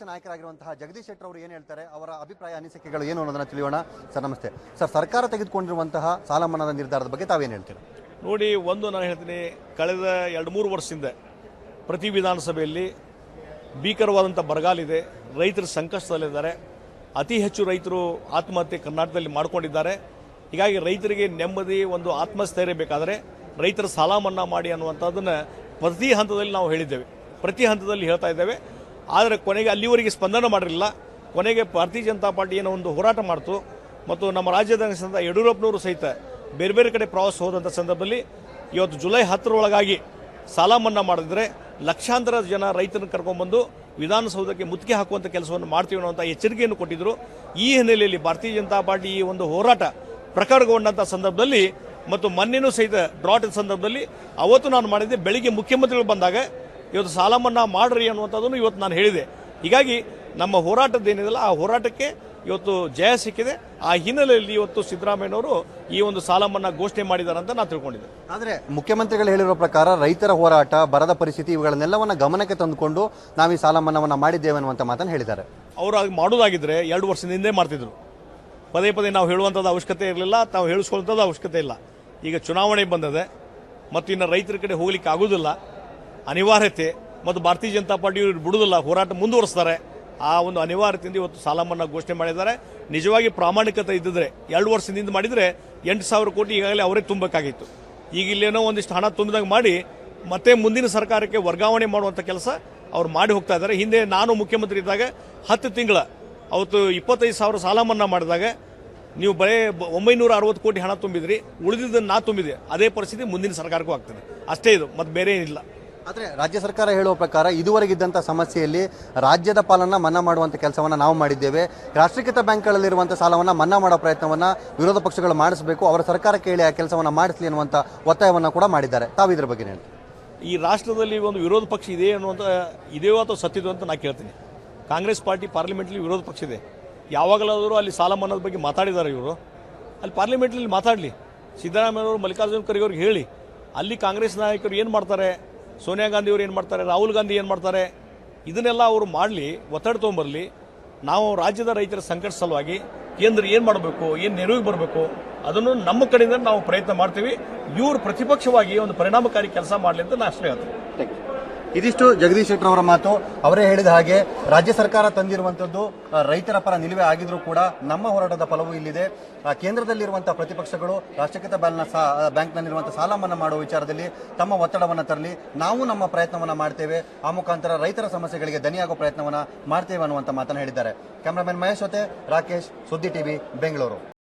ನಾಯಕರಾಗಿರುವಂತಹ ಜಗದೀಶ್ ಶೆಟ್ಟರ್ ಅವರು ಏನು ಹೇಳ್ತಾರೆ, ಅವರ ಅಭಿಪ್ರಾಯ ಅನಿಸಿಕೆಗಳು ಏನು ಅನ್ನೋದನ್ನ ತಿಳಿಯೋಣ. ಸರ್ ನಮಸ್ತೆ ಸರ್, ಸರ್ಕಾರ ತೆಗೆದುಕೊಂಡಿರುವಂತಹ ಸಾಲ ಮನ್ನಾದ ನಿರ್ಧಾರದ ಬಗ್ಗೆ ತಾವೇನು ಹೇಳ್ತೀರಾ? ನೋಡಿ, ನಾನು ಹೇಳ್ತೀನಿ, ಕಳೆದ 2-3 ವರ್ಷದಿಂದ ಪ್ರತಿ ವಿಧಾನಸಭೆಯಲ್ಲಿ ಭೀಕರವಾದಂಥ ಬರಗಾಲಿದೆ, ರೈತರು ಸಂಕಷ್ಟದಲ್ಲಿದ್ದಾರೆ, ಅತಿ ಹೆಚ್ಚು ರೈತರು ಆತ್ಮಹತ್ಯೆ ಕರ್ನಾಟಕದಲ್ಲಿ ಮಾಡಿಕೊಂಡಿದ್ದಾರೆ. ಹೀಗಾಗಿ ರೈತರಿಗೆ ನೆಮ್ಮದಿ, ಒಂದು ಆತ್ಮಸ್ಥೈರ್ಯ ಬೇಕಾದರೆ ರೈತರ ಸಾಲ ಮನ್ನಾ ಮಾಡಿ ಅನ್ನುವಂಥದ್ದನ್ನು ಪ್ರತಿ ಹಂತದಲ್ಲಿ ನಾವು ಹೇಳಿದ್ದೇವೆ, ಪ್ರತಿ ಹಂತದಲ್ಲಿ ಹೇಳ್ತಾ ಇದ್ದೇವೆ. ಆದರೆ ಕೊನೆಗೆ ಅಲ್ಲಿವರೆಗೆ ಸ್ಪಂದನೆ ಮಾಡಿರಲಿಲ್ಲ. ಕೊನೆಗೆ ಭಾರತೀಯ ಜನತಾ ಪಾರ್ಟಿ ಏನೋ ಒಂದು ಹೋರಾಟ ಮಾಡ್ತು ಮತ್ತು ನಮ್ಮ ರಾಜ್ಯದ ಯಡಿಯೂರಪ್ಪನವರು ಸಹಿತ ಬೇರೆ ಬೇರೆ ಕಡೆ ಪ್ರವಾಸ ಹೋದಂಥ ಸಂದರ್ಭದಲ್ಲಿ ಇವತ್ತು ಜುಲೈ 10 ಸಾಲ ಮನ್ನಾ ಮಾಡಿದ್ರೆ ಲಕ್ಷಾಂತರ ಜನ ರೈತರನ್ನು ಕರ್ಕೊಂಡ್ಬಂದು ವಿಧಾನಸೌಧಕ್ಕೆ ಮುತ್ತಿಗೆ ಹಾಕುವಂಥ ಕೆಲಸವನ್ನು ಮಾಡ್ತೀವಿ ಅನ್ನುವಂಥ ಎಚ್ಚರಿಕೆಯನ್ನು ಕೊಟ್ಟಿದ್ದರು. ಈ ಹಿನ್ನೆಲೆಯಲ್ಲಿ ಭಾರತೀಯ ಜನತಾ ಪಾರ್ಟಿ ಈ ಒಂದು ಹೋರಾಟ ಪ್ರಖರಗೊಂಡಂಥ ಸಂದರ್ಭದಲ್ಲಿ ಮತ್ತು ಮೊನ್ನೆನೂ ಸಹಿತ ಡ್ರಾಟ್ ಸಂದರ್ಭದಲ್ಲಿ ಅವತ್ತು ನಾನು ಮಾಡಿದ್ದೆ, ಬೆಳಿಗ್ಗೆ ಮುಖ್ಯಮಂತ್ರಿಗಳು ಬಂದಾಗ ಇವತ್ತು ಸಾಲ ಮನ್ನಾ ಮಾಡ್ರಿ ಅನ್ನುವಂಥದ್ದನ್ನು ಇವತ್ತು ನಾನು ಹೇಳಿದೆ. ಹೀಗಾಗಿ ನಮ್ಮ ಹೋರಾಟದ್ದೇನಿದೆಯಲ್ಲ ಆ ಹೋರಾಟಕ್ಕೆ ಇವತ್ತು ಜಯ ಸಿಕ್ಕಿದೆ. ಆ ಹಿನ್ನೆಲೆಯಲ್ಲಿ ಇವತ್ತು ಸಿದ್ದರಾಮಯ್ಯನವರು ಈ ಒಂದು ಸಾಲ ಮನ್ನಾ ಘೋಷಣೆ ಮಾಡಿದ್ದಾರೆ ಅಂತ ನಾನು ತಿಳ್ಕೊಂಡಿದ್ದೆ. ಆದರೆ ಮುಖ್ಯಮಂತ್ರಿಗಳು ಹೇಳಿರೋ ಪ್ರಕಾರ ರೈತರ ಹೋರಾಟ, ಬರದ ಪರಿಸ್ಥಿತಿ ಇವುಗಳನ್ನೆಲ್ಲವನ್ನ ಗಮನಕ್ಕೆ ತಂದುಕೊಂಡು ನಾವು ಈ ಸಾಲ ಮನ್ನಾವನ್ನ ಮಾಡಿದ್ದೇವೆ ಅನ್ನುವಂಥ ಮಾತನ್ನು ಹೇಳಿದ್ದಾರೆ. ಅವರು ಮಾಡೋದಾಗಿದ್ರೆ 2 ವರ್ಷದ ಹಿಂದೆ ಮಾಡ್ತಿದ್ರು. ಪದೇ ಪದೇ ನಾವು ಹೇಳುವಂಥದ್ದು ಅವಶ್ಯಕತೆ ಇರಲಿಲ್ಲ, ತಾವು ಹೇಳಿಸ್ಕೊಳ್ಳುವಂಥದ್ದು ಅವಶ್ಯಕತೆ ಇಲ್ಲ. ಈಗ ಚುನಾವಣೆ ಬಂದಿದೆ ಮತ್ತು ಇನ್ನು ರೈತರ ಕಡೆ ಹೋಗ್ಲಿಕ್ಕೆ ಆಗೋದಿಲ್ಲ, ಅನಿವಾರ್ಯತೆ, ಮತ್ತು ಭಾರತೀಯ ಜನತಾ ಪಾರ್ಟಿ ಬಿಡುವುದಿಲ್ಲ, ಹೋರಾಟ ಮುಂದುವರಿಸ್ತಾರೆ. ಆ ಒಂದು ಅನಿವಾರ್ಯತೆಯಿಂದ ಇವತ್ತು ಸಾಲ ಮನ್ನಾ ಘೋಷಣೆ ಮಾಡಿದ್ದಾರೆ. ನಿಜವಾಗಿ ಪ್ರಾಮಾಣಿಕತೆ ಇದ್ದಿದ್ರೆ 2 ವರ್ಷದಿಂದ ಮಾಡಿದರೆ 8,000 ಕೋಟಿ ಈಗಾಗಲೇ ಅವರೇ ತುಂಬಬೇಕಾಗಿತ್ತು. ಈಗ ಇಲ್ಲೇನೋ ಒಂದಿಷ್ಟು ಹಣ ತುಂಬಿದಾಗ ಮಾಡಿ ಮತ್ತೆ ಮುಂದಿನ ಸರ್ಕಾರಕ್ಕೆ ವರ್ಗಾವಣೆ ಮಾಡುವಂಥ ಕೆಲಸ ಅವ್ರು ಮಾಡಿ ಹೋಗ್ತಾ ಇದ್ದಾರೆ. ಹಿಂದೆ ನಾನು ಮುಖ್ಯಮಂತ್ರಿ ಇದ್ದಾಗ 10 ತಿಂಗಳ ಅವತ್ತು 25,000 ಸಾಲ ಮನ್ನಾ ಮಾಡಿದಾಗ ನೀವು ಬರೀ 960 ಕೋಟಿ ಹಣ ತುಂಬಿದ್ರಿ, ಉಳಿದಿದ್ದನ್ನು ನಾ ತುಂಬಿದೆ. ಅದೇ ಪರಿಸ್ಥಿತಿ ಮುಂದಿನ ಸರ್ಕಾರಕ್ಕೂ ಆಗ್ತದೆ, ಅಷ್ಟೇ ಇದು, ಮತ್ತೆ ಬೇರೆ ಏನಿಲ್ಲ. ಆದರೆ ರಾಜ್ಯ ಸರ್ಕಾರ ಹೇಳುವ ಪ್ರಕಾರ ಇದುವರೆಗಿದ್ದಂಥ ಸಮಸ್ಯೆಯಲ್ಲಿ ರಾಜ್ಯದ ಪಾಲನ್ನ ಮನ್ನಾ ಮಾಡುವಂಥ ಕೆಲಸವನ್ನು ನಾವು ಮಾಡಿದ್ದೇವೆ. ರಾಷ್ಟ್ರೀಕೃತ ಬ್ಯಾಂಕ್ಗಳಲ್ಲಿರುವಂಥ ಸಾಲವನ್ನು ಮನ್ನಾ ಮಾಡೋ ಪ್ರಯತ್ನವನ್ನು ವಿರೋಧ ಪಕ್ಷಗಳು ಮಾಡಿಸಬೇಕು, ಅವರ ಸರ್ಕಾರಕ್ಕೆ ಹೇಳಿ ಆ ಕೆಲಸವನ್ನು ಮಾಡಿಸಲಿ ಅನ್ನುವಂಥ ಒತ್ತಾಯವನ್ನು ಕೂಡ ಮಾಡಿದ್ದಾರೆ. ತಾವು ಇದ್ರ ಬಗ್ಗೆ ಹೇಳಿ. ಈ ರಾಷ್ಟ್ರದಲ್ಲಿ ಒಂದು ವಿರೋಧ ಪಕ್ಷ ಇದೆ ಅನ್ನುವಂಥ ಇದೆಯೋ ಅಥವಾ ಸತ್ತಿದೋ ಅಂತ ನಾನು ಕೇಳ್ತೀನಿ. ಕಾಂಗ್ರೆಸ್ ಪಾರ್ಟಿ ಪಾರ್ಲಿಮೆಂಟ್ಲಿ ವಿರೋಧ ಪಕ್ಷ ಇದೆ. ಯಾವಾಗಲಾದರೂ ಅಲ್ಲಿ ಸಾಲ ಮನ್ನಾದ ಬಗ್ಗೆ ಮಾತಾಡಿದ್ದಾರೆ ಇವರು, ಅಲ್ಲಿ ಪಾರ್ಲಿಮೆಂಟ್ಲಿ ಮಾತಾಡಲಿ. ಸಿದ್ದರಾಮಯ್ಯವರು, ಮಲ್ಲಿಕಾರ್ಜುನ ಖರ್ಗೆ ಅವ್ರಿಗೆ ಹೇಳಿ, ಅಲ್ಲಿ ಕಾಂಗ್ರೆಸ್ ನಾಯಕರು ಏನು ಮಾಡ್ತಾರೆ, ಸೋನಿಯಾ ಗಾಂಧಿ ಅವರು ಏನು ಮಾಡ್ತಾರೆ, ರಾಹುಲ್ ಗಾಂಧಿ ಏನು ಮಾಡ್ತಾರೆ, ಇದನ್ನೆಲ್ಲ ಅವರು ಮಾಡಲಿ, ಒತ್ತಡ ತೊಗೊಂಬರಲಿ. ನಾವು ರಾಜ್ಯದ ರೈತರ ಸಂಕಟ ಸಲುವಾಗಿ ಕೇಂದ್ರ ಏನು ಮಾಡಬೇಕು, ಏನು ನೆರವಿಗೆ ಬರಬೇಕು, ಅದನ್ನು ನಮ್ಮ ಕಡೆಯಿಂದ ನಾವು ಪ್ರಯತ್ನ ಮಾಡ್ತೀವಿ. ಇವರು ಪ್ರತಿಪಕ್ಷವಾಗಿ ಒಂದು ಪರಿಣಾಮಕಾರಿ ಕೆಲಸ ಮಾಡಲಿ ಅಂತ ನಾನು ಅಷ್ಟೇ ಹೇಳ್ತೀನಿ. ಇದಿಷ್ಟು ಜಗದೀಶ್ ಶೆಟ್ಟರ್ ಅವರ ಮಾತು. ಅವರೇ ಹೇಳಿದ ಹಾಗೆ ರಾಜ್ಯ ಸರ್ಕಾರ ತಂದಿರುವಂತದ್ದು ರೈತರ ಪರ ನಿಲುವೆ ಆಗಿದ್ರೂ ಕೂಡ ನಮ್ಮ ಹೋರಾಟದ ಫಲವೂ ಇಲ್ಲಿದೆ. ಕೇಂದ್ರದಲ್ಲಿರುವಂತಹ ಪ್ರತಿಪಕ್ಷಗಳು ರಾಷ್ಟ್ರೀಕೃತ ಬ್ಯಾಂಕ್ನಲ್ಲಿರುವಂತಹ ಸಾಲ ಮನ್ನಾ ಮಾಡುವ ವಿಚಾರದಲ್ಲಿ ತಮ್ಮ ಒತ್ತಡವನ್ನು ತರಲಿ, ನಾವು ನಮ್ಮ ಪ್ರಯತ್ನವನ್ನ ಮಾಡ್ತೇವೆ, ಆ ಮುಖಾಂತರ ರೈತರ ಸಮಸ್ಯೆಗಳಿಗೆ ದನಿಯಾಗುವ ಪ್ರಯತ್ನವನ್ನ ಮಾಡ್ತೇವೆ ಅನ್ನುವಂಥ ಮಾತನ್ನು ಹೇಳಿದ್ದಾರೆ. ಕ್ಯಾಮರಾಮನ್ ಮಹೇಶ್ ಜೊತೆ ರಾಕೇಶ್, ಸುದ್ದಿ ಟಿವಿ, ಬೆಂಗಳೂರು.